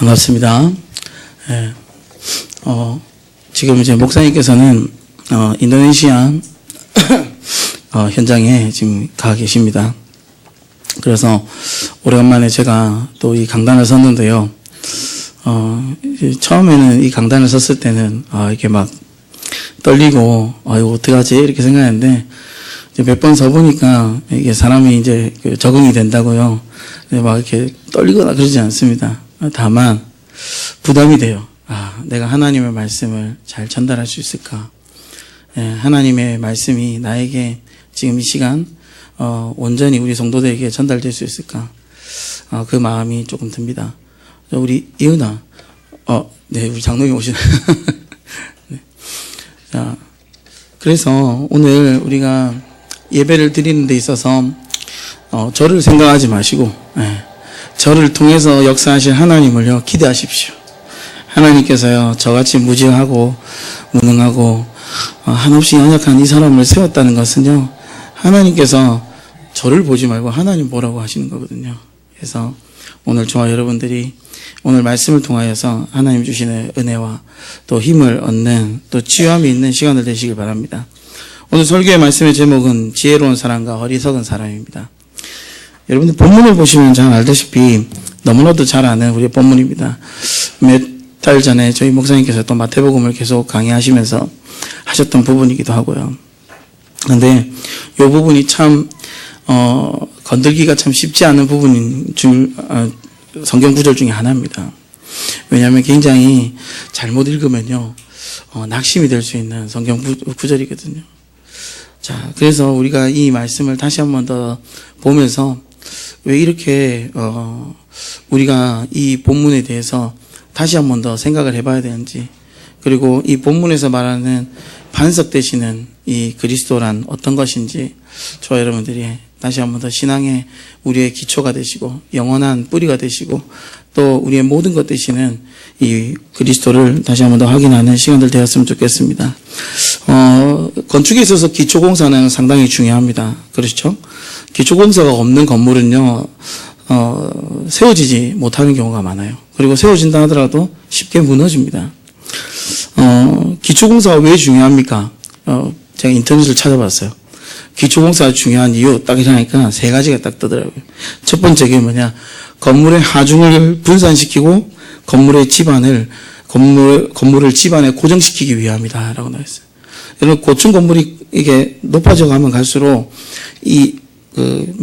반갑습니다. 예, 지금 이제 목사님께서는 인도네시아 현장에 지금 가 계십니다. 그래서 오래간만에 제가 또 이 강단을 섰는데요. 처음에는 이 강단을 섰을 때는 이렇게 막 떨리고 이거 어떡하지 이렇게 생각했는데 몇 번 서보니까 이게 사람이 이제 적응이 된다고요. 막 이렇게 떨리거나 그러지 않습니다. 다만 부담이 돼요. 내가 하나님의 말씀을 잘 전달할 수 있을까? 하나님의 말씀이 나에게 지금 이 시간 온전히 우리 성도들에게 전달될 수 있을까? 그 마음이 조금 듭니다. 우리 이은아, 네, 우리 장로님 오시네. 네. 자, 그래서 오늘 우리가 예배를 드리는 데 있어서 저를 생각하지 마시고 저를 통해서 역사하실 하나님을요 기대하십시오. 하나님께서요 저같이 무지하고 무능하고 한없이 연약한 이 사람을 세웠다는 것은요 하나님께서 저를 보지 말고 하나님 보라고 하시는 거거든요. 그래서 오늘 저와 여러분들이 오늘 말씀을 통하여서 하나님 주시는 은혜와 또 힘을 얻는 또 치유함이 있는 시간을 되시길 바랍니다. 오늘 설교의 말씀의 제목은 지혜로운 사람과 어리석은 사람입니다. 여러분들 본문을 보시면 잘 알다시피 너무나도 잘 아는 우리의 본문입니다. 몇 달 전에 저희 목사님께서 또 마태복음을 계속 강의하시면서 하셨던 부분이기도 하고요. 그런데 이 부분이 참 건들기가 참 쉽지 않은 부분인 성경 구절 중에 하나입니다. 왜냐하면 굉장히 잘못 읽으면요 낙심이 될 수 있는 성경 구절이거든요. 자, 그래서 우리가 이 말씀을 다시 한 번 더 보면서 왜 이렇게 우리가 이 본문에 대해서 다시 한 번 더 생각을 해봐야 되는지, 그리고 이 본문에서 말하는 반석 되시는 이 그리스도란 어떤 것인지 저와 여러분들이 다시 한 번 더 신앙의 우리의 기초가 되시고 영원한 뿌리가 되시고 또 우리의 모든 것 되시는 이 그리스도를 다시 한 번 더 확인하는 시간들 되었으면 좋겠습니다. 건축에 있어서 기초공사는 상당히 중요합니다. 그렇죠? 기초공사가 없는 건물은요 세워지지 못하는 경우가 많아요. 그리고 세워진다 하더라도 쉽게 무너집니다. 기초공사가 왜 중요합니까? 제가 인터넷을 찾아봤어요. 기초공사가 중요한 이유 딱 이러니까 세 가지가 딱 뜨더라고요. 첫 번째가 뭐냐? 건물의 하중을 분산시키고 건물의 건물을 집안에 고정시키기 위함이다라고 나와 있어요. 여러분 고층 건물이 이게 높아져 가면 갈수록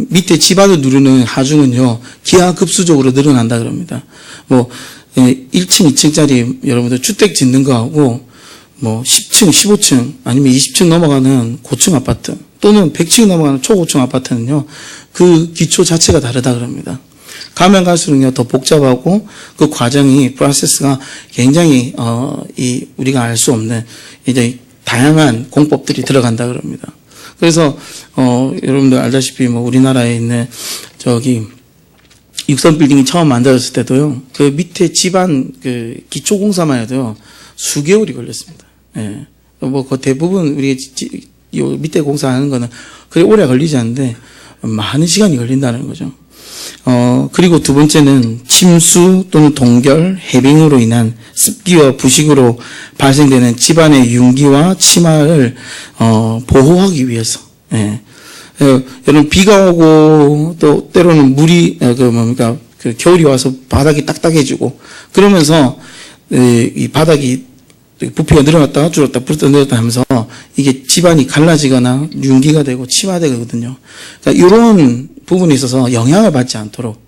밑에 집안을 누르는 하중은요 기하급수적으로 늘어난다 그럽니다. 1층, 2층짜리 여러분들 주택 짓는 거하고 10층, 15층 아니면 20층 넘어가는 고층 아파트 또는 100층이 넘어가는 초고층 아파트는요 그 기초 자체가 다르다 그럽니다. 가면 갈수록요 더 복잡하고 그 과정이 프로세스가 굉장히 우리가 알 수 없는 이제 다양한 공법들이 들어간다 그럽니다. 그래서 여러분들 알다시피 우리나라에 있는 육선 빌딩이 처음 만들어졌을 때도요 그 밑에 집안 기초 공사만 해도요 수개월이 걸렸습니다. 예. 그 대부분 우리 요 밑에 공사하는 거는 그리 오래 걸리지 않는데 많은 시간이 걸린다는 거죠. 그리고 두 번째는 침수 또는 동결, 해빙으로 인한 습기와 부식으로 발생되는 집안의 윤기와 침화를 보호하기 위해서. 예. 여러분 비가 오고 또 때로는 물이 겨울이 와서 바닥이 딱딱해지고 그러면서 이 바닥이 부피가 늘어났다가 줄었다 불었다 늘었다 하면서 이게 집안이 갈라지거나 윤기가 되고 침화되거든요. 그러니까 이런 부분에 있어서 영향을 받지 않도록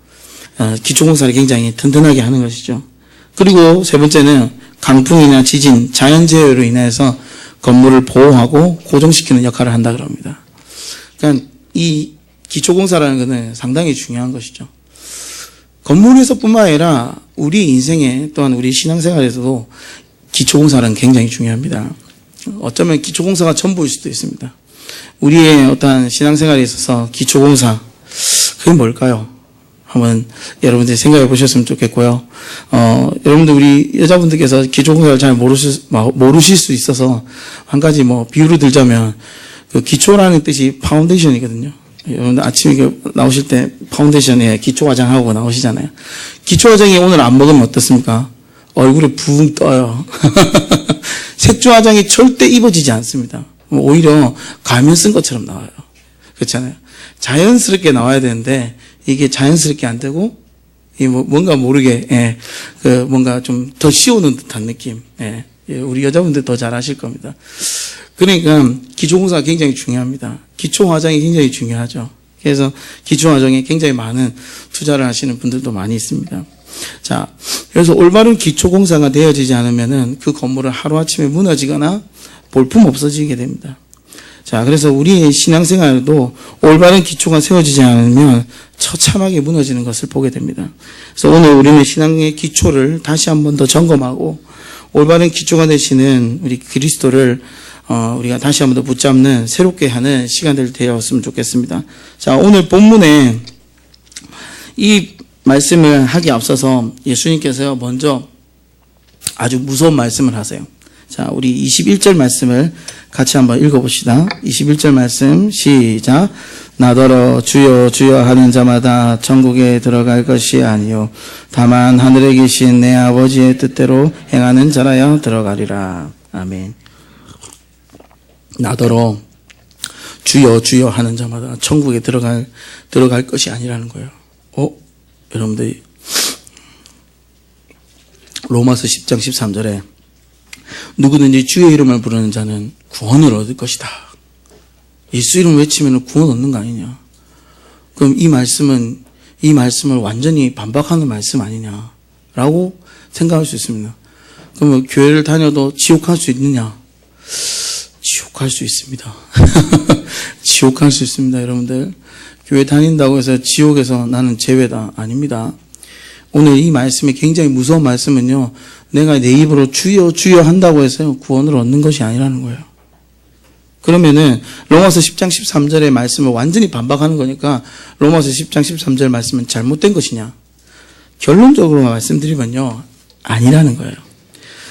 기초공사를 굉장히 튼튼하게 하는 것이죠. 그리고 세 번째는 강풍이나 지진, 자연재해로 인해서 건물을 보호하고 고정시키는 역할을 한다 그럽니다. 그러니까 이 기초공사라는 것은 상당히 중요한 것이죠. 건물에서뿐만 아니라 우리 인생에 또한 우리 신앙생활에서도 기초공사는 굉장히 중요합니다. 어쩌면 기초공사가 전부일 수도 있습니다. 우리의 어떠한 신앙생활에 있어서 기초공사, 그게 뭘까요? 한번 여러분들이 생각해 보셨으면 좋겠고요. 여러분들 우리 여자분들께서 기초공사를 잘 모르실 수 있어서 한 가지 비유를 들자면 그 기초라는 뜻이 파운데이션이거든요. 여러분들 아침에 나오실 때 파운데이션에 기초 화장하고 나오시잖아요. 기초 화장이 오늘 안 먹으면 어떻습니까? 얼굴에 붕 떠요. 색조 화장이 절대 입어지지 않습니다. 오히려 가면 쓴 것처럼 나와요. 그렇잖아요. 자연스럽게 나와야 되는데 이게 자연스럽게 안 되고 뭔가 모르게 뭔가 좀 더 씌우는 듯한 느낌. 우리 여자분들 더 잘 아실 겁니다. 그러니까 기초 공사가 굉장히 중요합니다. 기초 화장이 굉장히 중요하죠. 그래서 기초 화장에 굉장히 많은 투자를 하시는 분들도 많이 있습니다. 자, 그래서 올바른 기초 공사가 되어지지 않으면은 그 건물은 하루아침에 무너지거나 볼품 없어지게 됩니다. 자, 그래서 우리의 신앙생활도 올바른 기초가 세워지지 않으면 처참하게 무너지는 것을 보게 됩니다. 그래서 오늘 우리는 신앙의 기초를 다시 한 번 더 점검하고 올바른 기초가 되시는 우리 그리스도를 우리가 다시 한 번 더 붙잡는 새롭게 하는 시간들 되었으면 좋겠습니다. 자, 오늘 본문에 이 말씀을 하기 앞서서 예수님께서 먼저 아주 무서운 말씀을 하세요. 자, 우리 21절 말씀을 같이 한번 읽어봅시다. 21절 말씀 시작. 나더러 주여 주여 하는 자마다 천국에 들어갈 것이 아니요 다만 하늘에 계신 내 아버지의 뜻대로 행하는 자라야 들어가리라. 아멘. 나더러 주여 주여 하는 자마다 천국에 들어갈 것이 아니라는 거예요. 여러분들 로마서 10장 13절에 누구든지 주의 이름을 부르는 자는 구원을 얻을 것이다. 예수 이름 외치면 구원 얻는 거 아니냐. 그럼 이 말씀을 완전히 반박하는 말씀 아니냐라고 생각할 수 있습니다. 그러면 교회를 다녀도 지옥할 수 있느냐? 지옥할 수 있습니다. 지옥할 수 있습니다, 여러분들. 교회 다닌다고 해서 지옥에서 나는 제외다. 아닙니다. 오늘 이 말씀이 굉장히 무서운 말씀은요, 내가 내 입으로 주여 주여 한다고 해서 구원을 얻는 것이 아니라는 거예요. 그러면은 로마서 10장 13절의 말씀을 완전히 반박하는 거니까 로마서 10장 13절 말씀은 잘못된 것이냐? 결론적으로 말씀드리면요, 아니라는 거예요.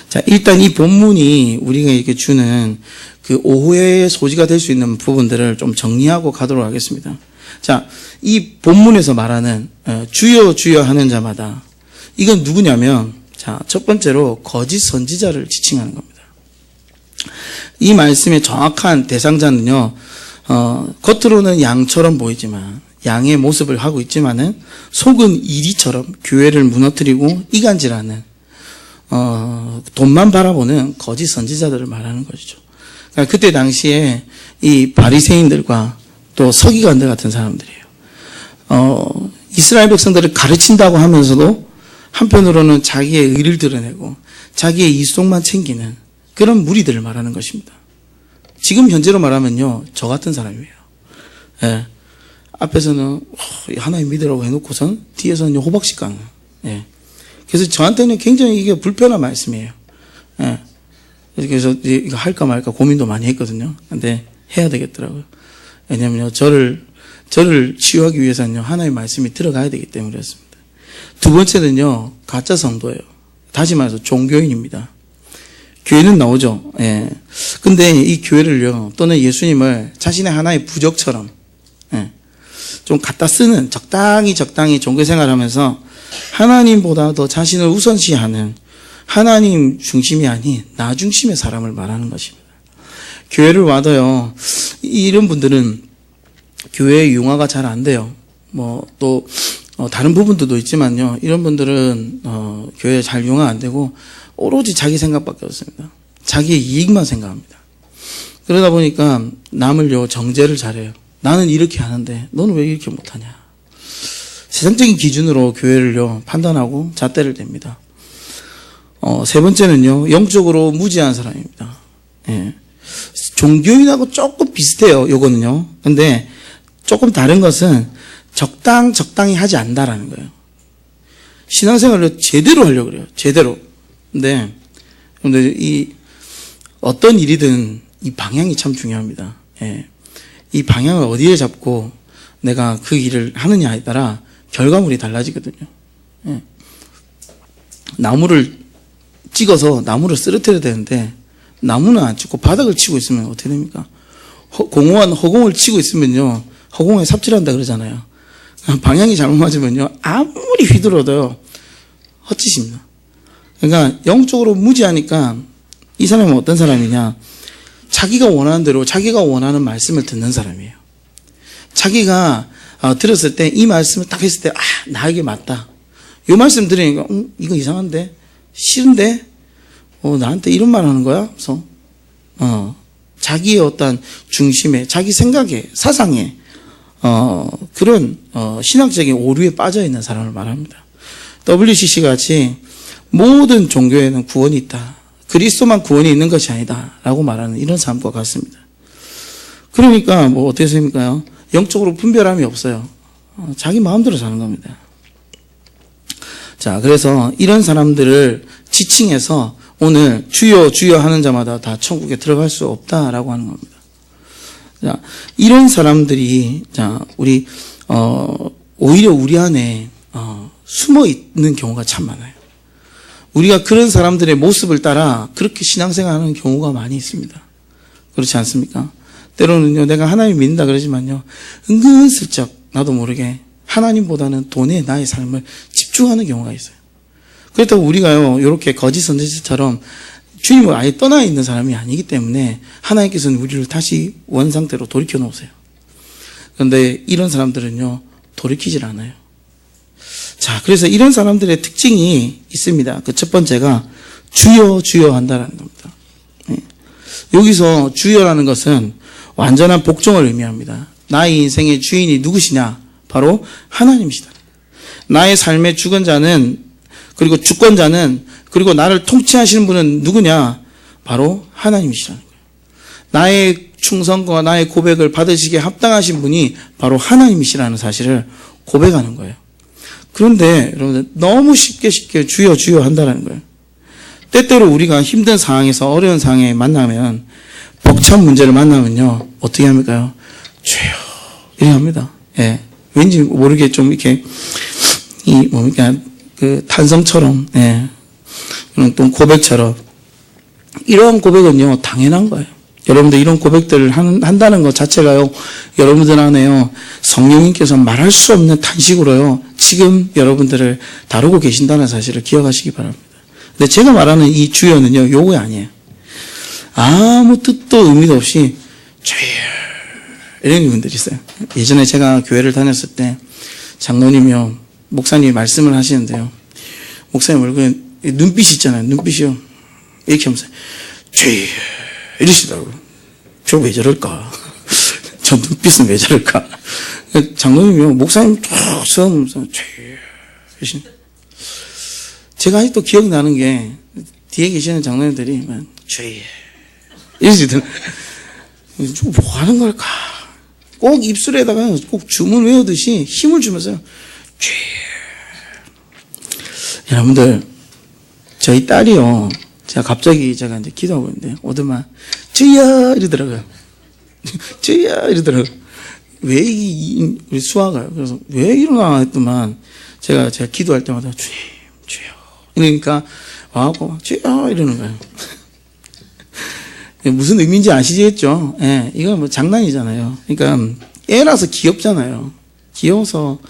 자, 일단 이 본문이 우리가 이렇게 주는 그 오해의 소지가 될 수 있는 부분들을 좀 정리하고 가도록 하겠습니다. 자, 이 본문에서 말하는 주여 주여 하는 자마다 이건 누구냐면, 자, 첫 번째로 거짓 선지자를 지칭하는 겁니다. 이 말씀의 정확한 대상자는요, 겉으로는 양처럼 보이지만, 양의 모습을 하고 있지만은 속은 이리처럼 교회를 무너뜨리고 이간질하는, 돈만 바라보는 거짓 선지자들을 말하는 것이죠. 그러니까 그때 당시에 이 바리새인들과 또 서기관들 같은 사람들이에요. 이스라엘 백성들을 가르친다고 하면서도 한편으로는 자기의 의를 드러내고 자기의 이속만 챙기는 그런 무리들을 말하는 것입니다. 지금 현재로 말하면요, 저 같은 사람이에요. 예. 앞에서는 하나님 믿으라고 해놓고선 뒤에서는 호박씨 까는. 예. 그래서 저한테는 굉장히 이게 불편한 말씀이에요. 예. 그래서 이거 할까 말까 고민도 많이 했거든요. 근데 해야 되겠더라고요. 왜냐면요, 저를 치유하기 위해서는요, 하나님의 말씀이 들어가야 되기 때문이었습니다. 두 번째는요, 가짜 성도예요. 다시 말해서 종교인입니다. 교회는 나오죠. 예. 근데 이 교회를요, 또는 예수님을 자신의 하나의 부적처럼, 예, 좀 갖다 쓰는, 적당히 종교생활 하면서 하나님보다 더 자신을 우선시하는 하나님 중심이 아닌 나 중심의 사람을 말하는 것입니다. 교회를 와도요, 이런 분들은 교회의 융화가 잘 안 돼요. 또 다른 부분들도 있지만요, 이런 분들은 교회에 잘 융화 안 되고 오로지 자기 생각밖에 없습니다. 자기의 이익만 생각합니다. 그러다 보니까 남을요, 정죄를 잘해요. 나는 이렇게 하는데 너는 왜 이렇게 못하냐. 세상적인 기준으로 교회를요, 판단하고 잣대를 댑니다. 세 번째는요, 영적으로 무지한 사람입니다. 예. 종교인하고 조금 비슷해요, 요거는요. 근데 조금 다른 것은 적당히 하지 않는다라는 거예요. 신앙생활을 제대로 하려고 그래요. 제대로. 근데 어떤 일이든 이 방향이 참 중요합니다. 예. 이 방향을 어디에 잡고 내가 그 일을 하느냐에 따라 결과물이 달라지거든요. 예. 나무를 찍어서 나무를 쓰러뜨려야 되는데 나무는 안 찍고 바닥을 치고 있으면 어떻게 됩니까? 공허한 허공을 치고 있으면요, 허공에 삽질한다 그러잖아요. 방향이 잘못 맞으면요, 아무리 휘둘러도요, 헛짓입니다. 그러니까 영적으로 무지하니까 이 사람은 어떤 사람이냐, 자기가 원하는 대로 자기가 원하는 말씀을 듣는 사람이에요. 자기가 들었을 때 이 말씀을 딱 했을 때 나에게 맞다. 이 말씀 들으니까 이거 이상한데? 싫은데? 나한테 이런 말 하는 거야? 그래서 자기의 어떤 중심에, 자기 생각에, 사상에 그런 신학적인 오류에 빠져 있는 사람을 말합니다. WCC 같이 모든 종교에는 구원이 있다. 그리스도만 구원이 있는 것이 아니다. 라고 말하는 이런 사람과 같습니다. 그러니까 뭐 어떻게 생각할까요? 영적으로 분별함이 없어요. 자기 마음대로 사는 겁니다. 자, 그래서 이런 사람들을 지칭해서 오늘 주여 주여 하는 자마다 다 천국에 들어갈 수 없다라고 하는 겁니다. 자, 이런 사람들이 우리 오히려 우리 안에 숨어 있는 경우가 참 많아요. 우리가 그런 사람들의 모습을 따라 그렇게 신앙생활하는 경우가 많이 있습니다. 그렇지 않습니까? 때로는요, 내가 하나님 믿는다 그러지만요, 은근슬쩍 나도 모르게 하나님보다는 돈에 나의 삶을 집중하는 경우가 있어요. 그렇다고 우리가요, 이렇게 거짓 선지자처럼 주님을 아예 떠나 있는 사람이 아니기 때문에 하나님께서는 우리를 다시 원상태로 돌이켜 놓으세요. 그런데 이런 사람들은요, 돌이키질 않아요. 자, 그래서 이런 사람들의 특징이 있습니다. 그 첫 번째가 주여 주여 한다라는 겁니다. 여기서 주여라는 것은 완전한 복종을 의미합니다. 나의 인생의 주인이 누구시냐? 바로 하나님이시다. 나의 삶의 주권자는, 그리고 주권자는, 그리고 나를 통치하시는 분은 누구냐? 바로 하나님이시라는 거예요. 나의 충성과 나의 고백을 받으시기에 합당하신 분이 바로 하나님이시라는 사실을 고백하는 거예요. 그런데 여러분들 너무 쉽게 주여 주여 한다는 거예요. 때때로 우리가 힘든 상황에서, 어려운 상황에 만나면, 벅찬 문제를 만나면요, 어떻게 합니까요? 주여 이렇게 합니다. 예, 왠지 모르게 좀 이렇게 그 탄성처럼, 예, 또 고백처럼, 이러한 고백은요 당연한 거예요. 여러분들 이런 고백들을 한다는 것 자체가요, 여러분들 안에요, 성령님께서 말할 수 없는 탄식으로요, 지금 여러분들을 다루고 계신다는 사실을 기억하시기 바랍니다. 근데 제가 말하는 이 주여는요, 요거 아니에요. 아무 뜻도 의미도 없이 주여 이런 분들이 있어요. 예전에 제가 교회를 다녔을 때 장로님이요, 목사님이 말씀을 하시는데요, 목사님 얼굴에 눈빛이 있잖아요. 눈빛이요, 이렇게 하면서 주여 이러시더라고요. 저 왜 저럴까? 저 눈빛은 왜 저럴까? 장로님이요, 목사님 쭉 서면서 주여 이러시는. 제가 아직도 기억나는 게, 뒤에 계시는 장로님들이 주여 이러시더라고요. 뭐 하는 걸까? 꼭 입술에다가 꼭 주문 외우듯이 힘을 주면서 주여. 여러분들, 저희 딸이요, 제가 이제 기도하고 있는데 오더만 주여 이러더라고요. 주여 이러더라고요. 왜 우리 수아가요? 그래서 왜 이러나 했더만 제가 기도할 때마다 주여 이러니까 와갖고 주여 이러는 거예요. 무슨 의미인지 아시겠죠? 예, 이건 뭐 장난이잖아요. 그러니까 애라서 귀엽잖아요. 귀여워서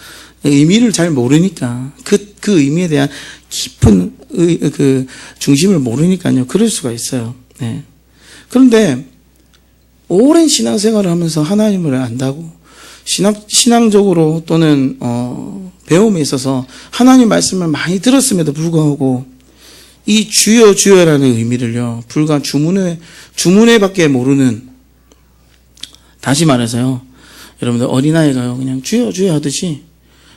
의미를 잘 모르니까 그 의미에 대한 깊은 그 중심을 모르니까요. 그럴 수가 있어요. 예. 그런데 오랜 신앙생활을 하면서 하나님을 안다고, 신앙적으로 또는 배움에 있어서 하나님 말씀을 많이 들었음에도 불구하고 이 주여 주여라는 의미를요, 불과 주문회밖에 모르는, 다시 말해서요, 여러분들 어린아이가요 그냥 주여 주여 하듯이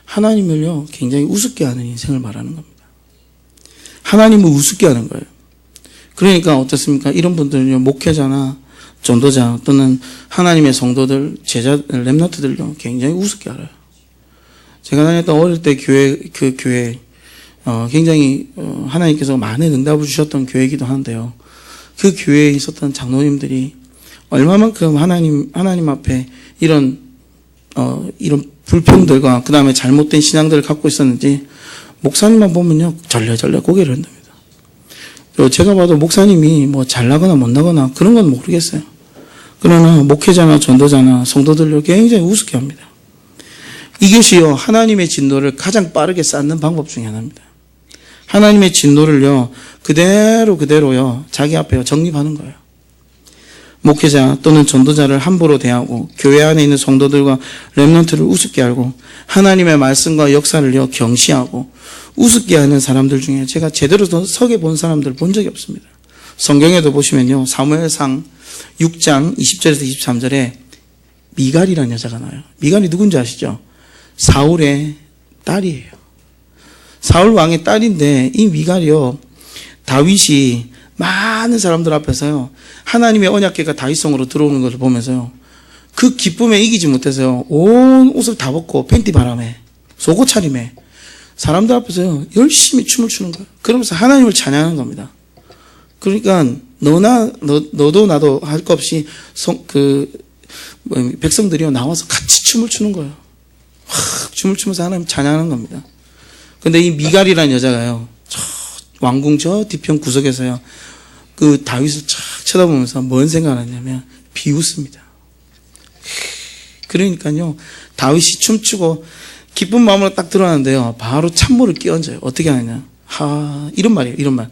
하나님을요 굉장히 우습게 하는 인생을 말하는 겁니다. 하나님을 우습게 하는 거예요. 그러니까 어떻습니까? 이런 분들은요, 목회자나 전도자 또는 하나님의 성도들, 제자, 렘넌트들요 굉장히 우습게 알아요. 제가 다녔던 어릴 때 교회, 굉장히 하나님께서 많은 응답을 주셨던 교회이기도 한데요, 그 교회에 있었던 장로님들이 얼마만큼 하나님 앞에 이런 불평들과 그 다음에 잘못된 신앙들을 갖고 있었는지 목사님만 보면요 절레절레 고개를 흔듭니다. 제가 봐도 목사님이 뭐 잘나거나 못나거나 그런 건 모르겠어요. 그러나 목회자나 전도자나 성도들을 굉장히 우습게 합니다. 이것이요, 하나님의 진노를 가장 빠르게 쌓는 방법 중에 하나입니다. 하나님의 진노를요, 그대로요, 자기 앞에 정립하는 거예요. 목회자 또는 전도자를 함부로 대하고 교회 안에 있는 성도들과 렘넌트를 우습게 알고 하나님의 말씀과 역사를요 경시하고 우습게 하는 사람들 중에 제가 제대로 서게 본 사람들 본 적이 없습니다. 성경에도 보시면요, 사무엘상 6장 20절에서 23절에 미갈이라는 여자가 나와요. 미갈이 누군지 아시죠? 사울의 딸이에요. 사울 왕의 딸인데 이 미갈이요, 다윗이 많은 사람들 앞에서요, 하나님의 언약궤가 다윗성으로 들어오는 것을 보면서요, 그 기쁨에 이기지 못해서요, 온 옷을 다 벗고 팬티 바람에 속옷 차림에 사람들 앞에서요 열심히 춤을 추는 거예요. 그러면서 하나님을 찬양하는 겁니다. 그러니까 너도 나도 할 것 없이 백성들이요 나와서 같이 춤을 추는 거예요. 춤을 추면서 하나님 찬양하는 겁니다. 근데 이 미갈이라는 여자가요, 왕궁 저 뒤편 구석에서요, 그 다윗을 쫙 쳐다보면서 뭔 생각을 하냐면 비웃습니다. 그러니까요, 다윗이 춤추고 기쁜 마음으로 딱 들어가는데요, 바로 찬물을 끼얹어요. 어떻게 하느냐? 이런 말이에요, 이런 말.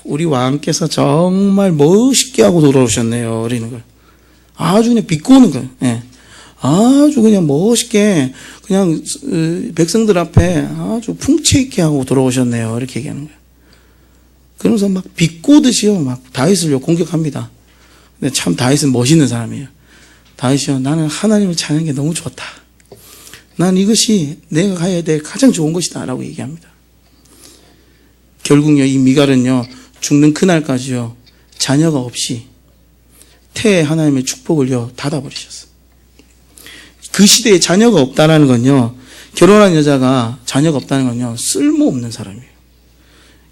우리 왕께서 정말 멋있게 하고 돌아오셨네요. 이러는 거예요. 아주 그냥 비꼬는 거예요. 예. 아주 그냥 멋있게 그냥 백성들 앞에 아주 풍채 있게 하고 돌아오셨네요. 이렇게 얘기하는 거예요. 그러면서 막 비꼬듯이요, 막 다윗을요 공격합니다. 근데 참 다윗은 멋있는 사람이에요. 다윗이요, 나는 하나님을 찾는 게 너무 좋다. 난 이것이 내가 가야 될 가장 좋은 것이다 라고 얘기합니다. 결국요, 이 미갈은요 죽는 그날까지요 자녀가 없이 태에 하나님의 축복을요 닫아버리셨어요. 그 시대에 자녀가 없다라는 건요, 결혼한 여자가 자녀가 없다는 건요 쓸모없는 사람이에요.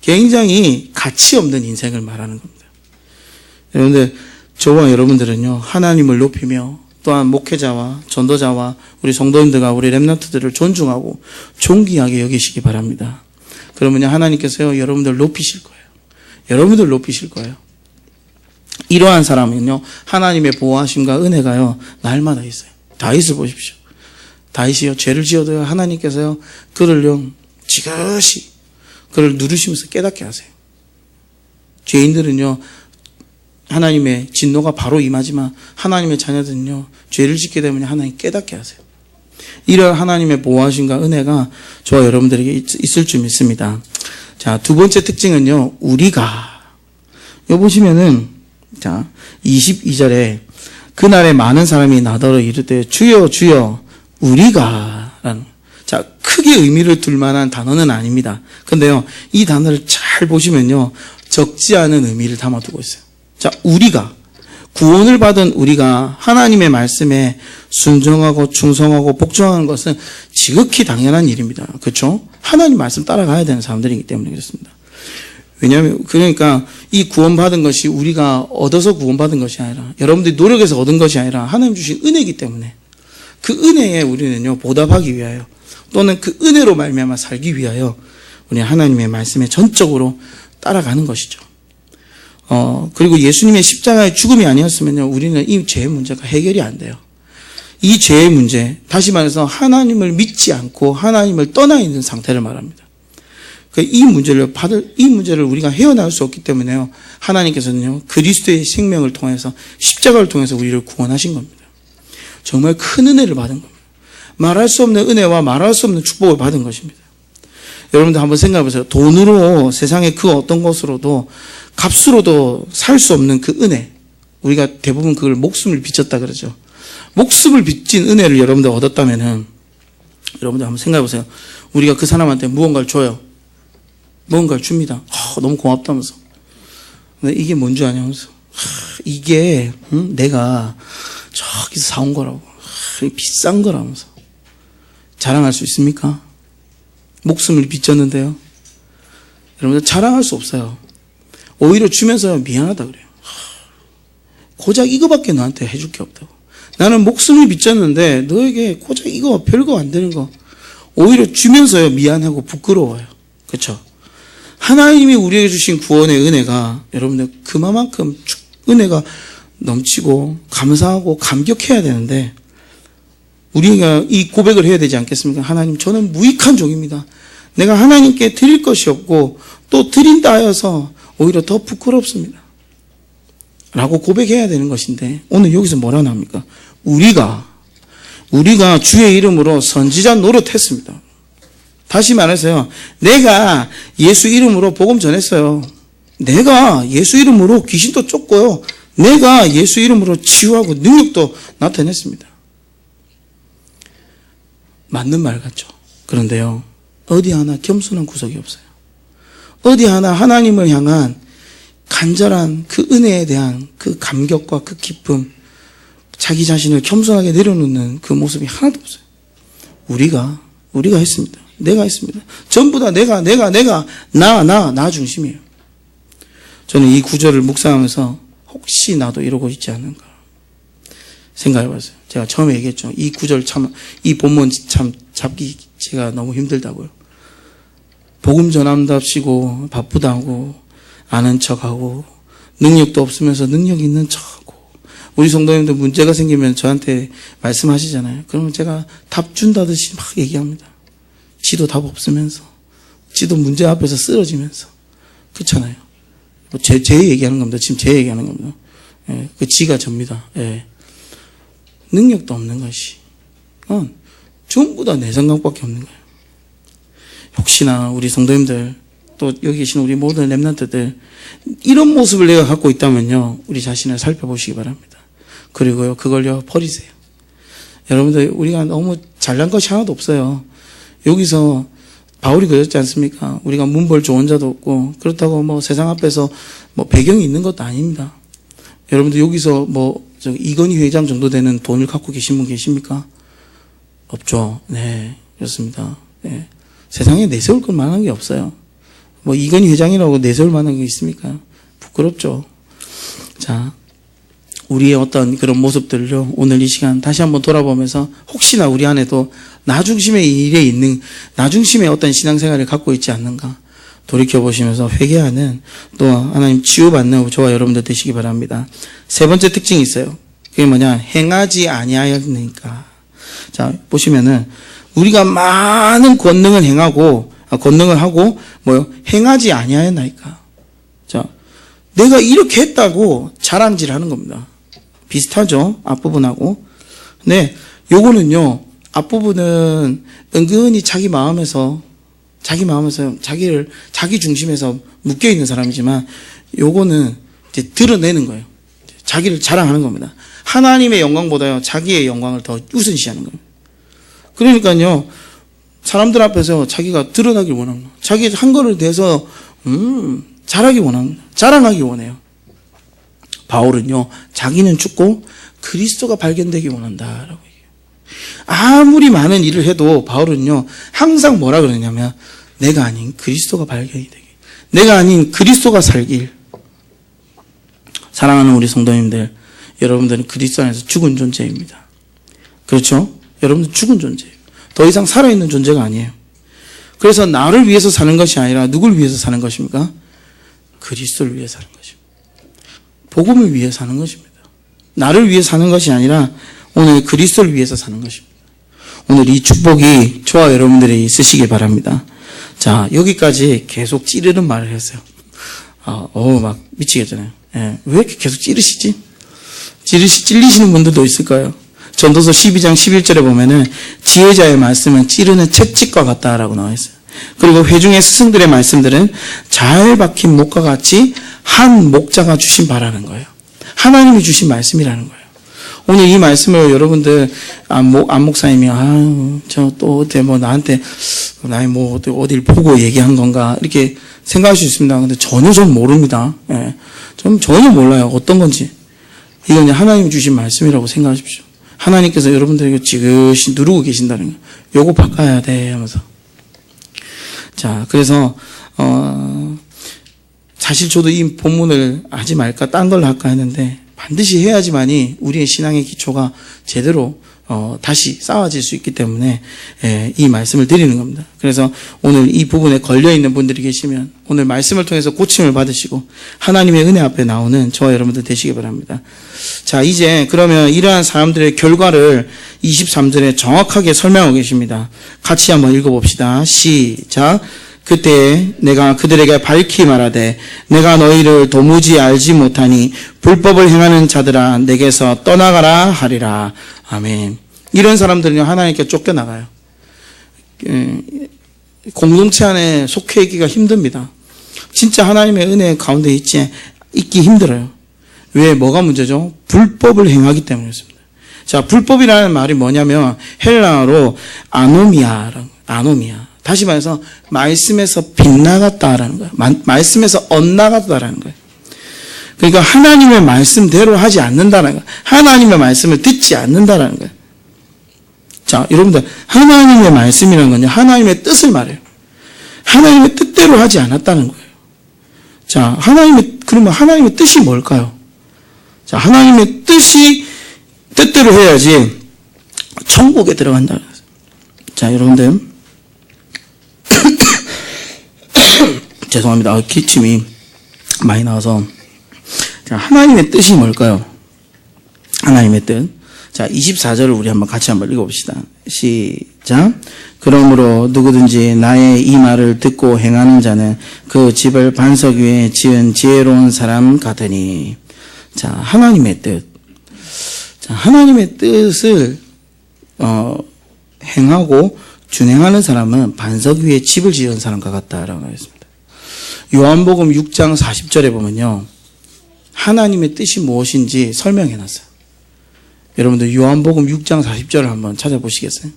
굉장히 가치 없는 인생을 말하는 겁니다. 그런데 저와 여러분들은요, 하나님을 높이며 또한 목회자와 전도자와 우리 성도님들과 우리 렘넌트들을 존중하고 존귀하게 여기시기 바랍니다. 그러면요, 하나님께서요 여러분들 높이실 거예요. 여러분들 높이실 거예요. 이러한 사람은요, 하나님의 보호하심과 은혜가요 날마다 있어요. 다윗을 보십시오. 다윗이요, 죄를 지어도요 하나님께서요 그를요 지그시 그를 누르시면서 깨닫게 하세요. 죄인들은요 하나님의 진노가 바로 임하지만 하나님의 자녀들은요 죄를 짓게 되면 하나님 깨닫게 하세요. 이런 하나님의 보호하심과 은혜가 저와 여러분들에게 있을 줄 믿습니다. 자, 두 번째 특징은요, 우리가. 여기 보시면은, 자, 22절에 그날에 많은 사람이 나더러 이르되 주여 주여 우리가 라는, 자, 크게 의미를 둘 만한 단어는 아닙니다. 근데요, 이 단어를 잘 보시면요, 적지 않은 의미를 담아두고 있어요. 자, 우리가, 구원을 받은 우리가 하나님의 말씀에 순종하고 충성하고 복종하는 것은 지극히 당연한 일입니다. 그렇죠? 하나님 말씀 따라가야 되는 사람들이기 때문에 그렇습니다. 왜냐하면 그러니까 이 구원받은 것이 우리가 얻어서 구원받은 것이 아니라, 여러분들이 노력해서 얻은 것이 아니라 하나님 주신 은혜이기 때문에 그 은혜에 우리는요 보답하기 위하여, 또는 그 은혜로 말미암아 살기 위하여 우리 하나님의 말씀에 전적으로 따라가는 것이죠. 그리고 예수님의 십자가의 죽음이 아니었으면요, 우리는 이 죄의 문제가 해결이 안 돼요. 이 죄의 문제, 다시 말해서 하나님을 믿지 않고 하나님을 떠나 있는 상태를 말합니다. 이 문제를 우리가 헤어나올 수 없기 때문에요, 하나님께서는요, 그리스도의 생명을 통해서, 십자가를 통해서 우리를 구원하신 겁니다. 정말 큰 은혜를 받은 겁니다. 말할 수 없는 은혜와 말할 수 없는 축복을 받은 것입니다. 여러분들 한번 생각해 보세요. 돈으로 세상의 그 어떤 것으로도, 값으로도 살 수 없는 그 은혜. 우리가 대부분 그걸 목숨을 바쳤다 그러죠. 목숨을 빚진 은혜를 여러분들 얻었다면은, 여러분들 한번 생각해 보세요. 우리가 그 사람한테 무언가를 줘요. 무언가를 줍니다. 너무 고맙다면서. 근데 이게 뭔지 아냐면서. 이게 내가 저기서 사온 거라고. 비싼 거라면서. 자랑할 수 있습니까? 목숨을 빚졌는데요. 여러분들 자랑할 수 없어요. 오히려 주면서 미안하다 그래요. 고작 이거밖에 너한테 해줄 게 없다고. 나는 목숨을 빚졌는데 너에게 고작 이거 별거 안 되는 거 오히려 주면서요 미안하고 부끄러워요. 그렇죠? 하나님이 우리에게 주신 구원의 은혜가, 여러분들 그만큼 은혜가 넘치고 감사하고 감격해야 되는데 우리가 이 고백을 해야 되지 않겠습니까? 하나님, 저는 무익한 종입니다. 내가 하나님께 드릴 것이 없고 또 드린다 하여서 오히려 더 부끄럽습니다. 라고 고백해야 되는 것인데 오늘 여기서 뭐라 나옵니까? 우리가 주의 이름으로 선지자 노릇했습니다. 다시 말해서요, 내가 예수 이름으로 복음 전했어요. 내가 예수 이름으로 귀신도 쫓고요, 내가 예수 이름으로 치유하고 능력도 나타냈습니다. 맞는 말 같죠? 그런데요, 어디 하나 겸손한 구석이 없어요. 어디 하나 하나님을 향한 간절한 그 은혜에 대한 그 감격과 그 기쁨, 자기 자신을 겸손하게 내려놓는 그 모습이 하나도 없어요. 우리가 했습니다. 내가 했습니다. 전부 다 나 중심이에요. 저는 이 구절을 묵상하면서 혹시 나도 이러고 있지 않은가 생각해봤어요. 제가 처음에 얘기했죠. 이 구절 이 본문 참 잡기 제가 너무 힘들다고요. 복음 전함답시고 바쁘다고 아는 척하고 능력도 없으면서 능력 있는 척하고, 우리 성도님들 문제가 생기면 저한테 말씀하시잖아요. 그러면 제가 답 준다듯이 막 얘기합니다. 지도 답 없으면서, 지도 문제 앞에서 쓰러지면서. 그렇잖아요. 제 얘기하는 겁니다. 지금 제 얘기하는 겁니다. 예, 그 지가 접니다. 예. 능력도 없는 것이 전부 다 내 생각밖에 없는 거예요. 혹시나 우리 성도님들, 또 여기 계신 우리 모든 렘넌트들, 이런 모습을 내가 갖고 있다면요, 우리 자신을 살펴보시기 바랍니다. 그리고요, 그걸요 버리세요. 여러분들, 우리가 너무 잘난 것이 하나도 없어요. 여기서 바울이 그랬지 않습니까? 우리가 문벌 좋은 자도 없고, 그렇다고 뭐 세상 앞에서 뭐 배경이 있는 것도 아닙니다. 여러분들, 여기서 뭐 이건희 회장 정도 되는 돈을 갖고 계신 분 계십니까? 없죠. 네, 그렇습니다. 네. 세상에 내세울 것 만한 게 없어요. 뭐 이건희 회장이라고 내세울 만한 게 있습니까? 부끄럽죠. 자, 우리의 어떤 그런 모습들을요, 오늘 이 시간 다시 한번 돌아보면서 혹시나 우리 안에도 나 중심의 일에 있는, 나 중심의 어떤 신앙생활을 갖고 있지 않는가 돌이켜보시면서 회개하는, 또 하나님 치유받는 저와 여러분들 되시기 바랍니다. 세 번째 특징이 있어요. 그게 뭐냐? 행하지 아니하였으니까. 자, 보시면은 우리가 많은 권능을 하고 행하지 아니하였나이까. 자, 내가 이렇게 했다고 자랑질하는 겁니다. 비슷하죠? 앞부분하고. 네, 요거는요, 앞부분은 은근히 자기 마음에서 자기 중심에서 묶여 있는 사람이지만, 요거는 이제 드러내는 거예요. 자기를 자랑하는 겁니다. 하나님의 영광보다요, 자기의 영광을 더 우선시하는 거예요. 그러니까요, 사람들 앞에서 자기가 드러나길 원합니다. 자기 한 거를 대해서 잘하기 원합니다. 자랑하기 원해요. 바울은요, 자기는 죽고 그리스도가 발견되기 원한다라고 얘기해요. 아무리 많은 일을 해도 바울은요, 항상 뭐라 그러냐면, 내가 아닌 그리스도가 발견이 되게, 내가 아닌 그리스도가 살길. 사랑하는 우리 성도님들, 여러분들은 그리스도 안에서 죽은 존재입니다. 그렇죠? 여러분들 죽은 존재예요. 더 이상 살아있는 존재가 아니에요. 그래서 나를 위해서 사는 것이 아니라 누굴 위해서 사는 것입니까? 그리스도를 위해 사는 것입니다. 복음을 위해 사는 것입니다. 나를 위해 사는 것이 아니라 오늘 그리스도를 위해서 사는 것입니다. 오늘 이 축복이 저와 여러분들이 있으시길 바랍니다. 자, 여기까지 계속 찌르는 말을 했어요. 막 미치겠잖아요. 예, 왜 이렇게 계속 찌르시지? 찔리시는 분들도 있을 거예요. 전도서 12장 11절에 보면은 지혜자의 말씀은 찌르는 채찍과 같다라고 나와 있어요. 그리고 회중의 스승들의 말씀들은 잘 박힌 목과 같이 한 목자가 주신 바라는 거예요. 하나님이 주신 말씀이라는 거예요. 오늘 이 말씀을 여러분들 안 목사님이 저 또 어때 나한테 어딜 보고 얘기한 건가 이렇게 생각할 수 있습니다. 근데 전혀 전 모릅니다. 예. 전 전혀 몰라요. 어떤 건지. 이건 하나님이 주신 말씀이라고 생각하십시오. 하나님께서 여러분들에게 지그시 누르고 계신다는 거예요. 요거 바꿔야 돼 하면서. 자, 그래서 사실 저도 이 본문을 하지 말까 딴 걸 할까 했는데 반드시 해야지만이 우리의 신앙의 기초가 제대로 다시 싸워질 수 있기 때문에 이 말씀을 드리는 겁니다. 그래서 오늘 이 부분에 걸려있는 분들이 계시면 오늘 말씀을 통해서 고침을 받으시고 하나님의 은혜 앞에 나오는 저와 여러분들 되시기 바랍니다. 자, 이제 그러면 이러한 사람들의 결과를 23절에 정확하게 설명하고 계십니다. 같이 한번 읽어봅시다. 시작. 그때 내가 그들에게 밝히 말하되 내가 너희를 도무지 알지 못하니 불법을 행하는 자들아 내게서 떠나가라 하리라. 아멘. 이런 사람들은요 하나님께 쫓겨나가요. 공동체 안에 속해 있기가 힘듭니다. 진짜 하나님의 은혜 가운데 있기 힘들어요. 왜? 뭐가 문제죠? 불법을 행하기 때문에 그렇습니다. 자, 불법이라는 말이 뭐냐면 헬라어로 아노미아. 다시 말해서 말씀에서 빗나갔다라는 거예요. 말씀에서 엇나갔다라는 거예요. 그러니까 하나님의 말씀대로 하지 않는다는 거예요. 하나님의 말씀을 듣지 않는다라는 거예요. 자, 여러분들 하나님의 말씀이라는 건요. 하나님의 뜻을 말해요. 하나님의 뜻대로 하지 않았다는 거예요. 자, 그러면 하나님의 뜻이 뭘까요? 자, 하나님의 뜻대로 해야지 천국에 들어간다는 거예요. 자, 여러분들 죄송합니다. 기침이 많이 나와서. 자, 하나님의 뜻이 뭘까요? 하나님의 뜻. 자, 24절을 우리 같이 한번 읽어봅시다. 시작. 그러므로 누구든지 나의 이 말을 듣고 행하는 자는 그 집을 반석 위에 지은 지혜로운 사람 같으니. 자, 하나님의 뜻. 자, 하나님의 뜻을 행하고 준행하는 사람은 반석 위에 집을 지은 사람과 같다라고 하겠습니다. 요한복음 6장 40절에 보면요. 하나님의 뜻이 무엇인지 설명해 놨어요. 여러분들 요한복음 6장 40절을 한번 찾아보시겠어요?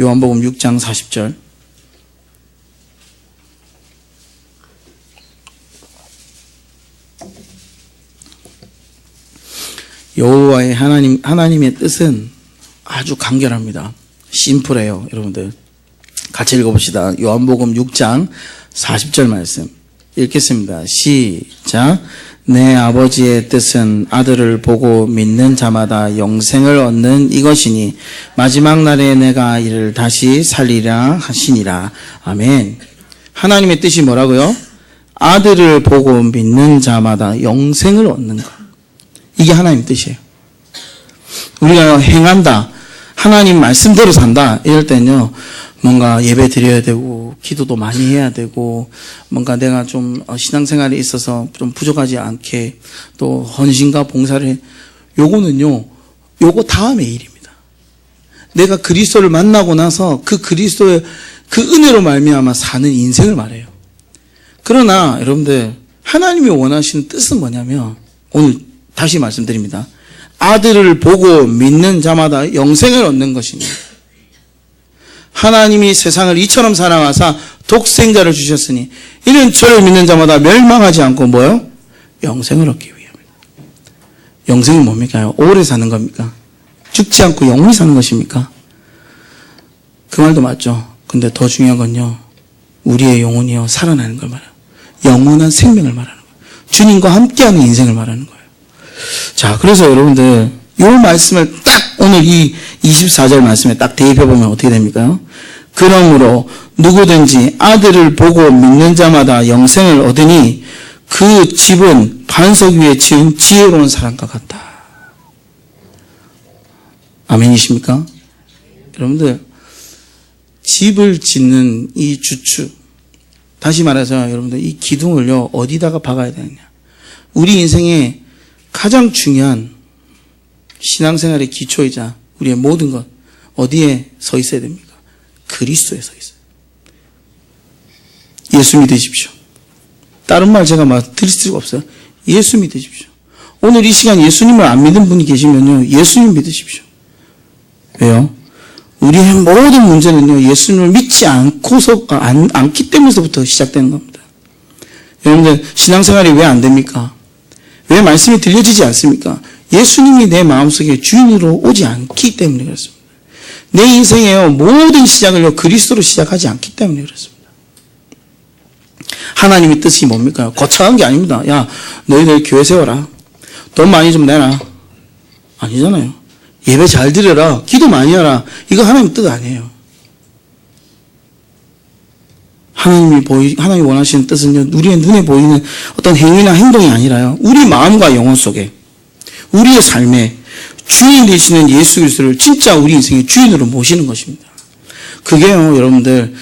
요한복음 6장 40절. 여호와의 하나님의 뜻은 아주 간결합니다. 심플해요, 여러분들. 같이 읽어봅시다. 요한복음 6장 40절 말씀 읽겠습니다. 시작. 내 아버지의 뜻은 아들을 보고 믿는 자마다 영생을 얻는 이것이니 마지막 날에 내가 이를 다시 살리라 하시니라. 아멘. 하나님의 뜻이 뭐라고요? 아들을 보고 믿는 자마다 영생을 얻는 것. 이게 하나님의 뜻이에요. 우리가 행한다, 하나님 말씀대로 산다 이럴 때는요 뭔가 예배 드려야 되고 기도도 많이 해야 되고 뭔가 내가 좀 신앙생활에 있어서 좀 부족하지 않게 또 헌신과 봉사를 해. 요거 다음의 일입니다. 내가 그리스도를 만나고 나서 그 그리스도의 그 은혜로 말미암아 사는 인생을 말해요. 그러나 여러분들 하나님이 원하시는 뜻은 뭐냐면 오늘 다시 말씀드립니다. 아들을 보고 믿는 자마다 영생을 얻는 것이니 하나님이 세상을 이처럼 사랑하사 독생자를 주셨으니 이는 저를 믿는 자마다 멸망하지 않고 뭐요? 영생을 얻기 위함이다. 영생이 뭡니까? 오래 사는 겁니까? 죽지 않고 영원히 사는 것입니까? 그 말도 맞죠. 근데 더 중요한 건요 우리의 영혼이요 살아나는 걸 말해요. 영원한 생명을 말하는 거예요. 주님과 함께하는 인생을 말하는 거예요. 자, 그래서 여러분들 이 말씀을 딱 오늘 이 24절 말씀에 딱 대입해보면 어떻게 됩니까? 그러므로 누구든지 아들을 보고 믿는 자마다 영생을 얻으니 그 집은 반석 위에 지은 지혜로운 사람과 같다. 아멘이십니까? 여러분들 집을 짓는 이 주축, 다시 말해서 여러분들 이 기둥을요 어디다가 박아야 되느냐. 우리 인생에 가장 중요한 신앙생활의 기초이자 우리의 모든 것 어디에 서 있어야 됩니까? 그리스도에 서 있어요. 예수 믿으십시오. 다른 말 제가 드릴 수가 없어요. 예수 믿으십시오. 오늘 이 시간 예수님을 안 믿는 분이 계시면요 예수님 믿으십시오. 왜요? 우리의 모든 문제는요 예수님을 믿지 않기 때문에서부터 시작되는 겁니다. 여러분들 신앙생활이 왜 안 됩니까? 왜 말씀이 들려지지 않습니까? 예수님이 내 마음속에 주인으로 오지 않기 때문에 그렇습니다. 내 인생의 모든 시작을요 그리스도로 시작하지 않기 때문에 그렇습니다. 하나님의 뜻이 뭡니까? 거창한 게 아닙니다. 야, 너희들 교회 세워라. 돈 많이 좀 내라. 아니잖아요. 예배 잘 드려라. 기도 많이 하라. 이거 하나님 뜻 아니에요. 하나님이 원하시는 뜻은요, 우리의 눈에 보이는 어떤 행위나 행동이 아니라요, 우리 마음과 영혼 속에, 우리의 삶에 주인 되시는 예수 그리스도를 진짜 우리 인생의 주인으로 모시는 것입니다. 그게요, 여러분들,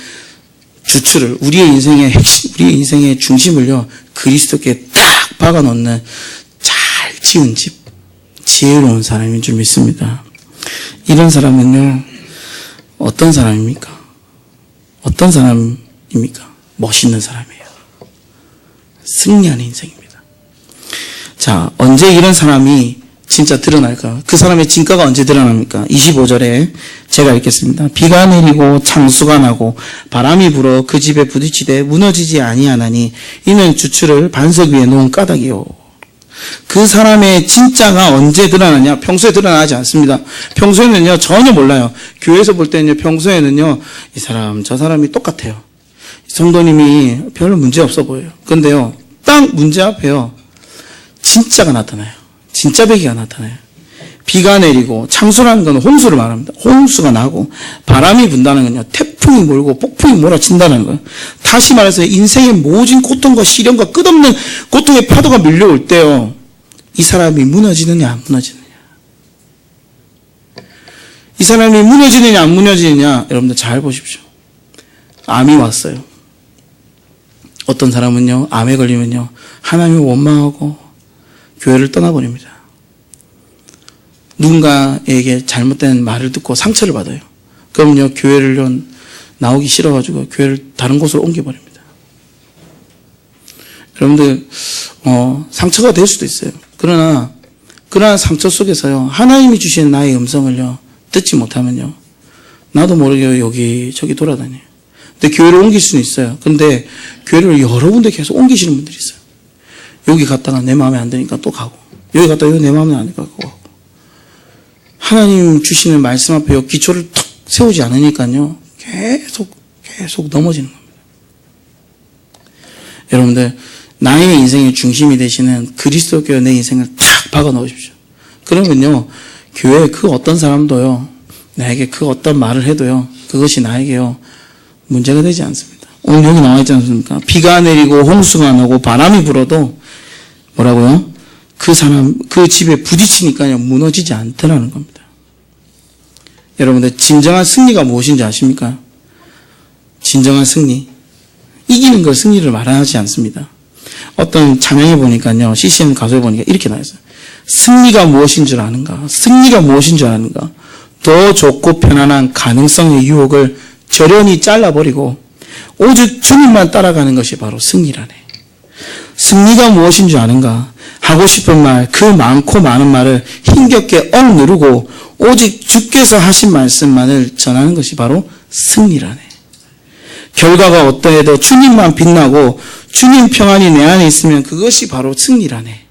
주추를, 우리의 인생의 핵심, 우리의 인생의 중심을요, 그리스도께 딱 박아놓는 잘 지은 집, 지혜로운 사람인 줄 믿습니다. 이런 사람은요, 어떤 사람입니까? 어떤 사람입니까? 멋있는 사람이에요. 승리하는 인생입니다. 자, 언제 이런 사람이 진짜 드러날까? 그 사람의 진가가 언제 드러납니까? 25절에 제가 읽겠습니다. 비가 내리고 창수가 나고 바람이 불어 그 집에 부딪히되 무너지지 아니하나니 이는 주추를 반석 위에 놓은 까닭이요. 그 사람의 진짜가 언제 드러나냐? 평소에 드러나지 않습니다. 평소에는요, 전혀 몰라요. 교회에서 볼 때는요, 평소에는요, 이 사람, 저 사람이 똑같아요. 성도님이 별로 문제 없어 보여요. 근데요, 딱 문제 앞에요, 진짜가 나타나요. 진짜 배기가 나타나요. 비가 내리고, 창수라는 건 홍수를 말합니다. 홍수가 나고, 바람이 분다는 건요, 태풍이 몰고 폭풍이 몰아친다는 거예요. 다시 말해서 인생의 모진 고통과 시련과 끝없는 고통의 파도가 밀려올 때요, 이 사람이 무너지느냐, 안 무너지느냐. 이 사람이 무너지느냐, 안 무너지느냐, 여러분들 잘 보십시오. 암이 왔어요. 어떤 사람은요, 암에 걸리면요, 하나님을 원망하고 교회를 떠나버립니다. 누군가에게 잘못된 말을 듣고 상처를 받아요. 그러면요, 교회를 나오기 싫어가지고 교회를 다른 곳으로 옮겨버립니다. 여러분들, 상처가 될 수도 있어요. 그러나 상처 속에서요, 하나님이 주시는 나의 음성을요, 듣지 못하면요, 나도 모르게 여기저기 돌아다녀요. 근데 교회를 옮길 수는 있어요. 근데 교회를 여러 군데 계속 옮기시는 분들이 있어요. 여기 갔다가 내 마음에 안 드니까 또 가고, 여기 갔다가 내 마음에 안 드니까 가고. 하나님 주시는 말씀 앞에 기초를 탁 세우지 않으니까요, 계속 넘어지는 겁니다. 여러분들, 나의 인생의 중심이 되시는 그리스도께서 내 인생을 탁 박아 넣으십시오. 그러면요, 교회 그 어떤 사람도요, 나에게 그 어떤 말을 해도요, 그것이 나에게요, 문제가 되지 않습니다. 오늘 여기 나와 있지 않습니까? 비가 내리고 홍수가 나고 바람이 불어도 뭐라고요? 그 집에 부딪히니까요, 무너지지 않더라는 겁니다. 여러분들, 진정한 승리가 무엇인지 아십니까? 진정한 승리. 이기는 걸 승리를 말하지 않습니다. 어떤 찬양에 보니까요, CCM 가수에 보니까 이렇게 나와있어요. 승리가 무엇인 줄 아는가? 승리가 무엇인 줄 아는가? 더 좋고 편안한 가능성의 유혹을 저련히 잘라버리고 오직 주님만 따라가는 것이 바로 승리라네. 승리가 무엇인 줄 아는가? 하고 싶은 말, 그 많고 많은 말을 힘겹게 억누르고 오직 주께서 하신 말씀만을 전하는 것이 바로 승리라네. 결과가 어떠해도 주님만 빛나고 주님 평안이 내 안에 있으면 그것이 바로 승리라네.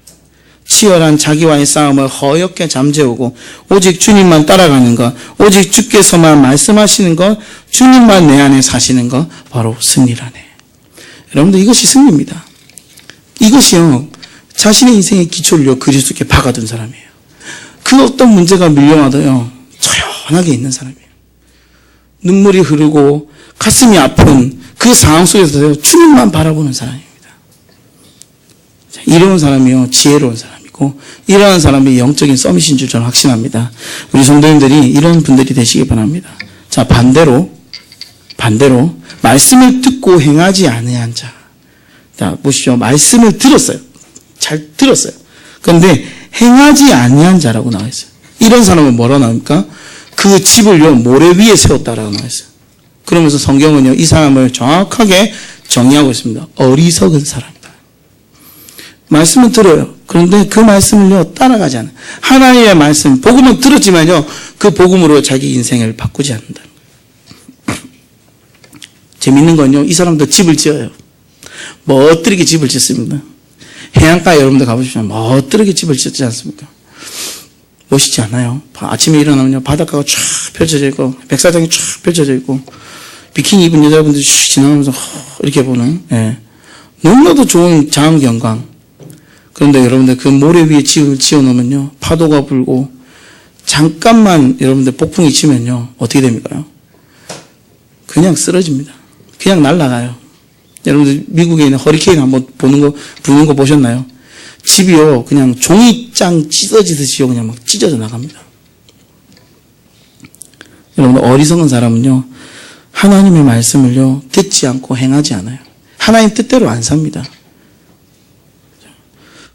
치열한 자기와의 싸움을 허옇게 잠재우고 오직 주님만 따라가는 것, 오직 주께서만 말씀하시는 것, 주님만 내 안에 사시는 것, 바로 승리라네. 여러분들, 이것이 승리입니다. 이것이요, 자신의 인생의 기초를요, 그리스도께 박아둔 사람이에요. 그 어떤 문제가 밀려와도요, 조용하게 있는 사람이에요. 눈물이 흐르고 가슴이 아픈 그 상황 속에서요, 주님만 바라보는 사람입니다. 이런 사람이요, 지혜로운 사람이고, 이러한 사람이 영적인 서밋인 줄 저는 확신합니다. 우리 성도님들이 이런 분들이 되시기 바랍니다. 자, 반대로 말씀을 듣고 행하지 아니한 자. 자, 보시죠. 말씀을 들었어요. 잘 들었어요. 그런데 행하지 아니한 자라고 나와 있어요. 이런 사람은 뭐라고 나옵니까? 그 집을요, 모래 위에 세웠다라고 나와 있어요. 그러면서 성경은요, 이 사람을 정확하게 정의하고 있습니다. 어리석은 사람이다. 말씀은 들어요. 그런데 그 말씀을요, 따라가지 않아요. 하나님의 말씀, 복음은 들었지만요, 그 복음으로 자기 인생을 바꾸지 않는다. 재밌는 건요, 이 사람도 집을 지어요. 멋들게 집을 짓습니다. 해안가에 여러분들 가보십시오. 멋들게 집을 짓지 않습니까? 멋있지 않아요? 아침에 일어나면요, 바닷가가 쫙 펼쳐져 있고, 백사장이 쫙 펼쳐져 있고, 비키니 입은 여자분들이 슉 지나가면서 이렇게 보는, 너무나도 좋은 자연 경관. 그런데 여러분들, 그 모래 위에 집을 지어 놓으면요, 파도가 불고, 잠깐만 여러분들 폭풍이 치면요. 어떻게 됩니까? 그냥 쓰러집니다. 그냥 날아가요. 여러분들 미국에 있는 허리케인 한번 부는 거 보셨나요? 집이요. 그냥 종이장 찢어지듯이요. 그냥 막 찢어져 나갑니다. 여러분들 어리석은 사람은요. 하나님의 말씀을요. 듣지 않고 행하지 않아요. 하나님 뜻대로 안 삽니다.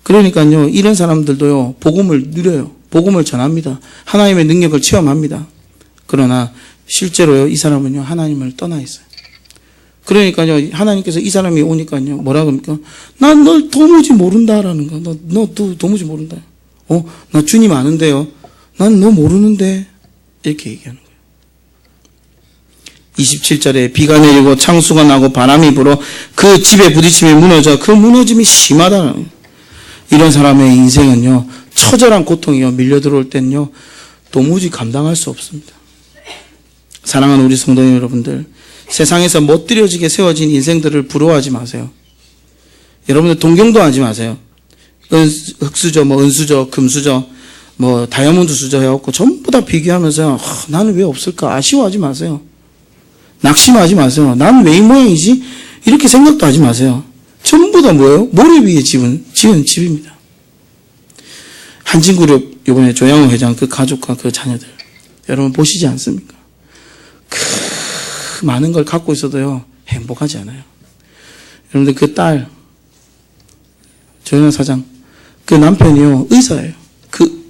그러니까요. 이런 사람들도요. 복음을 누려요. 복음을 전합니다. 하나님의 능력을 체험합니다. 그러나 실제로요. 이 사람은요. 하나님을 떠나 있어요. 그러니까요. 하나님께서 이 사람이 오니까요. 뭐라 그럽니까? 난 널 도무지 모른다라는 거야. 너 도무지 모른다. 나 주님 아는데요. 난 너 모르는데. 이렇게 얘기하는 거예요. 27절에 비가 내리고 창수가 나고 바람이 불어 그 집에 부딪히며 무너져 그 무너짐이 심하다. 이런 사람의 인생은요. 처절한 고통이요. 밀려 들어올 때는요. 도무지 감당할 수 없습니다. 사랑하는 우리 성도 여러분들. 세상에서 멋들여지게 세워진 인생들을 부러워하지 마세요. 여러분들 동경도 하지 마세요. 흑수저, 은수저, 금수저, 다이아몬드 수저 해갖고 전부 다 비교하면서 나는 왜 없을까? 아쉬워하지 마세요. 낙심하지 마세요. 난 왜 이 모양이지? 이렇게 생각도 하지 마세요. 전부 다 뭐예요? 모래 위에 지은 집입니다. 한진그룹 이번에 조양호 회장 그 가족과 그 자녀들 여러분 보시지 않습니까? 그 많은 걸 갖고 있어도요 행복하지 않아요. 여러분들 그 딸 조양호 사장 그 남편이요 의사예요.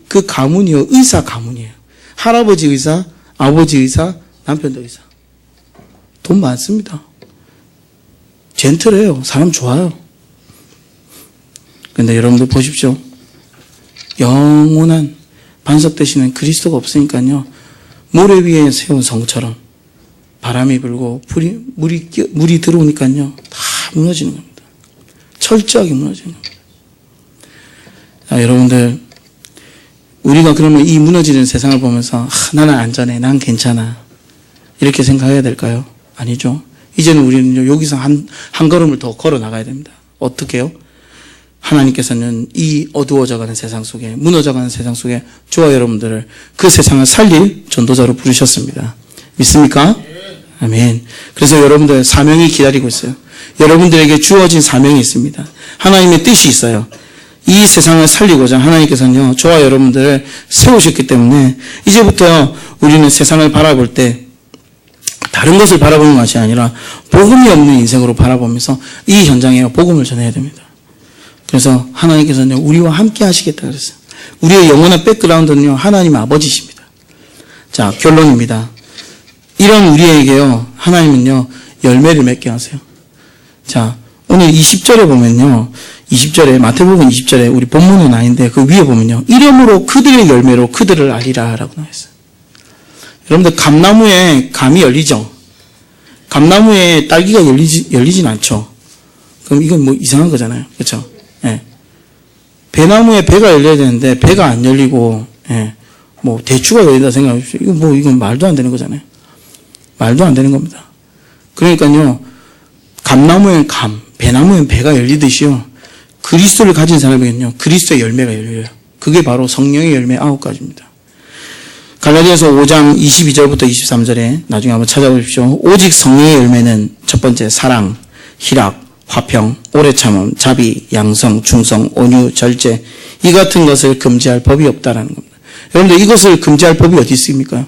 그 가문이요 의사 가문이에요. 할아버지 의사, 아버지 의사, 남편도 의사. 돈 많습니다. 젠틀해요. 사람 좋아요. 근데 여러분들 보십시오. 영원한 반석 되시는 그리스도가 없으니까요. 모래 위에 세운 성처럼 바람이 불고 물이 들어오니까요. 다 무너지는 겁니다. 철저하게 무너지는 겁니다. 자, 여러분들 우리가 그러면 이 무너지는 세상을 보면서 나는 안전해. 난 괜찮아. 이렇게 생각해야 될까요? 아니죠. 이제는 우리는 여기서 한 걸음을 더 걸어 나가야 됩니다. 어떻게 해요? 하나님께서는 이 어두워져가는 세상 속에 무너져가는 세상 속에 저와 여러분들을 그 세상을 살릴 전도자로 부르셨습니다. 믿습니까? 아멘. 그래서 여러분들 사명이 기다리고 있어요. 여러분들에게 주어진 사명이 있습니다. 하나님의 뜻이 있어요. 이 세상을 살리고자 하나님께서는요 저와 여러분들을 세우셨기 때문에 이제부터 우리는 세상을 바라볼 때 다른 것을 바라보는 것이 아니라 복음이 없는 인생으로 바라보면서 이 현장에 복음을 전해야 됩니다. 그래서 하나님께서는 우리와 함께 하시겠다 그랬어요. 우리의 영원한 백그라운드는요 하나님 아버지십니다. 자, 결론입니다. 이런 우리에게요 하나님은요 열매를 맺게 하세요. 자, 오늘 20절에 보면요 20절에 마태복음 20절에 우리 본문은 아닌데 그 위에 보면요 이름으로 그들의 열매로 그들을 알리라 라고 나와있어요. 여러분들 감나무에 감이 열리죠. 감나무에 딸기가 열리진 않죠. 그럼 이건 뭐 이상한 거잖아요. 그렇죠? 예. 배나무에 배가 열려야 되는데 배가 안 열리고 뭐 대추가 열린다 생각하십시오. 이건 말도 안 되는 거잖아요. 말도 안 되는 겁니다. 그러니까요 감나무엔 감, 배나무엔 배가 열리듯이요 그리스도를 가진 사람에게는요 그리스도의 열매가 열려요. 그게 바로 성령의 열매 9가지입니다. 갈라디아서 5장 22절부터 23절에 나중에 한번 찾아보십시오. 오직 성령의 열매는 첫 번째 사랑, 희락, 화평, 오래 참음, 자비, 양성, 충성, 온유, 절제 이 같은 것을 금지할 법이 없다라는 겁니다. 여러분들 이것을 금지할 법이 어디 있습니까?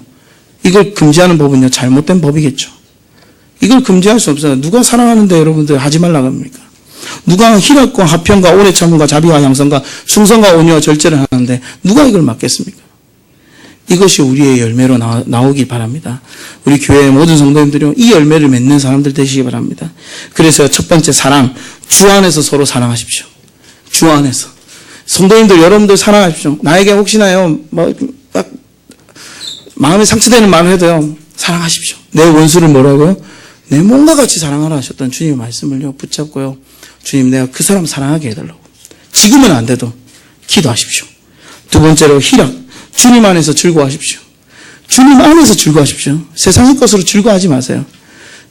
이걸 금지하는 법은요 잘못된 법이겠죠. 이걸 금지할 수 없어요. 누가 사랑하는데 여러분들 하지 말라고 합니까? 누가 희락과 화평과 오래 참음과 자비와 양성과 충성과 온유와 절제를 하는데 누가 이걸 막겠습니까? 이것이 우리의 열매로 나오길 바랍니다. 우리 교회의 모든 성도님들이 이 열매를 맺는 사람들 되시기 바랍니다. 그래서 첫 번째 사랑, 주 안에서 서로 사랑하십시오. 주 안에서. 성도님들 여러분들 사랑하십시오. 나에게 혹시나요 마음에 상처되는 말을 해도요 사랑하십시오. 내 원수를 뭐라고요? 내 몸과 같이 사랑하라 하셨던 주님의 말씀을요 붙잡고요 주님 내가 그 사람 사랑하게 해달라고. 지금은 안 돼도 기도하십시오. 두 번째로 희락. 주님 안에서 즐거워하십시오. 주님 안에서 즐거워하십시오. 세상의 것으로 즐거워하지 마세요.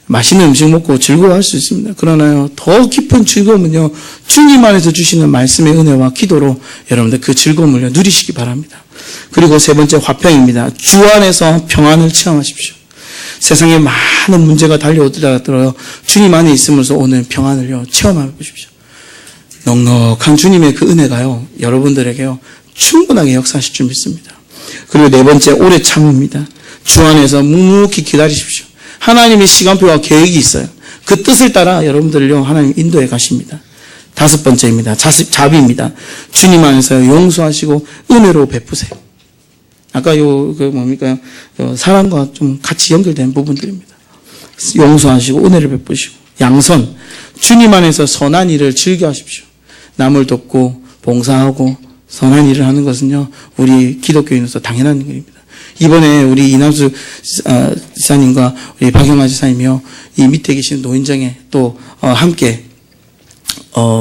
맛있는 음식 먹고 즐거워할 수 있습니다. 그러나요, 더 깊은 즐거움은요, 주님 안에서 주시는 말씀의 은혜와 기도로 여러분들 그 즐거움을 누리시기 바랍니다. 그리고 세 번째 화평입니다. 주 안에서 평안을 체험하십시오. 세상에 많은 문제가 달려오더라도 주님 안에 있으면서 오는 평안을요, 체험해 보십시오. 넉넉한 주님의 그 은혜가요, 여러분들에게요, 충분하게 역사하실 줄 믿습니다. 그리고 네 번째, 오래 참읍니다. 주 안에서 묵묵히 기다리십시오. 하나님의 시간표와 계획이 있어요. 그 뜻을 따라 여러분들을요, 하나님 인도해 가십니다. 다섯 번째입니다. 자비입니다. 주님 안에서 용서하시고 은혜로 베푸세요. 아까 사랑과 좀 같이 연결된 부분들입니다. 용서하시고 은혜를 베푸시고, 양선. 주님 안에서 선한 일을 즐겨 하십시오. 남을 돕고 봉사하고 선한 일을 하는 것은요, 우리 기독교인으로서 당연한 일입니다. 이번에 우리 이남수 지사님과 우리 박영아 지사님이요, 이 밑에 계신 노인정에 또 함께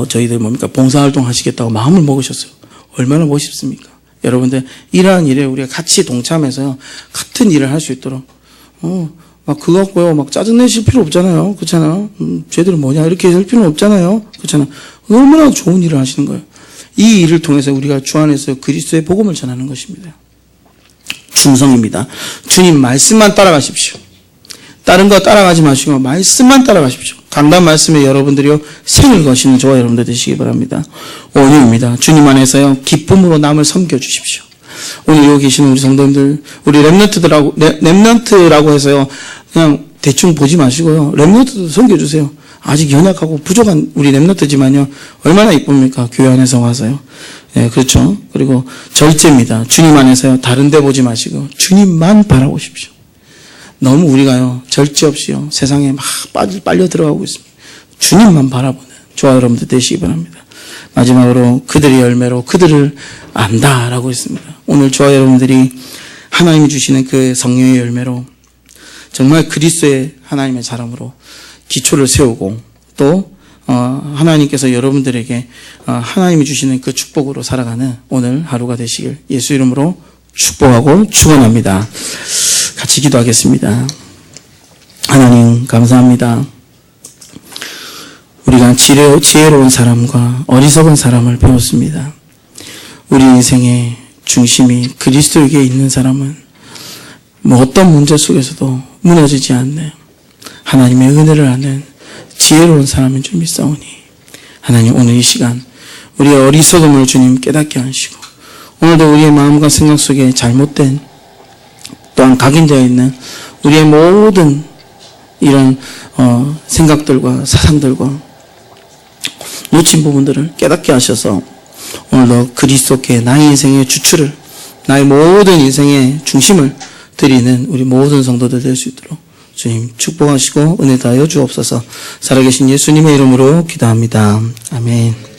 저희들 봉사활동 하시겠다고 마음을 먹으셨어요. 얼마나 멋있습니까? 여러분들, 이러한 일에 우리가 같이 동참해서 같은 일을 할 수 있도록 막 그거 갖고요, 막 짜증내실 필요 없잖아요. 그렇잖아요. 쟤들은 뭐냐 이렇게 할 필요는 없잖아요. 그렇잖아요. 얼마나 좋은 일을 하시는 거예요. 이 일을 통해서 우리가 주 안에서 그리스도의 복음을 전하는 것입니다. 충성입니다. 주님 말씀만 따라가십시오. 다른 거 따라가지 마시고 말씀만 따라가십시오. 강단 말씀에 여러분들이요, 생을 거시는 저와 여러분들 되시기 바랍니다. 온유입니다. 주님 안에서요, 기쁨으로 남을 섬겨주십시오. 오늘 여기 계시는 우리 성도님들, 우리 렘넌트라고 해서요, 그냥 대충 보지 마시고요, 렘넌트도 섬겨주세요. 아직 연약하고 부족한 우리 렘넌트지만요, 얼마나 이쁩니까? 교회 안에서 와서요. 네, 그렇죠. 그리고 절제입니다. 주님 안에서요, 다른 데 보지 마시고 주님만 바라보십시오. 너무 우리가요, 절제 없이요, 세상에 막 빨려 들어가고 있습니다. 주님만 바라보는 저와 여러분들 되시기 바랍니다. 마지막으로 그들의 열매로 그들을 안다라고 했습니다. 오늘 저와 여러분들이 하나님이 주시는 그 성령의 열매로 정말 그리스도의 하나님의 사람으로 기초를 세우고, 또 하나님께서 여러분들에게 하나님이 주시는 그 축복으로 살아가는 오늘 하루가 되시길 예수 이름으로 축복하고 축원합니다. 같이 기도하겠습니다. 하나님 감사합니다. 우리가 지혜로운 사람과 어리석은 사람을 배웠습니다. 우리 인생의 중심이 그리스도에게 있는 사람은 어떤 문제 속에서도 무너지지 않는 하나님의 은혜를 아는 지혜로운 사람인 줄 믿사오니, 하나님 오늘 이 시간 우리의 어리석음을 주님 깨닫게 하시고, 오늘도 우리의 마음과 생각 속에 잘못된, 또한 각인되어 있는 우리의 모든 이런 생각들과 사상들과 놓친 부분들을 깨닫게 하셔서 오늘도 그리스도께 나의 인생의 주추를, 나의 모든 인생의 중심을 드리는 우리 모든 성도들 될 수 있도록 주님 축복하시고 은혜 다하여 주옵소서. 살아계신 예수님의 이름으로 기도합니다. 아멘.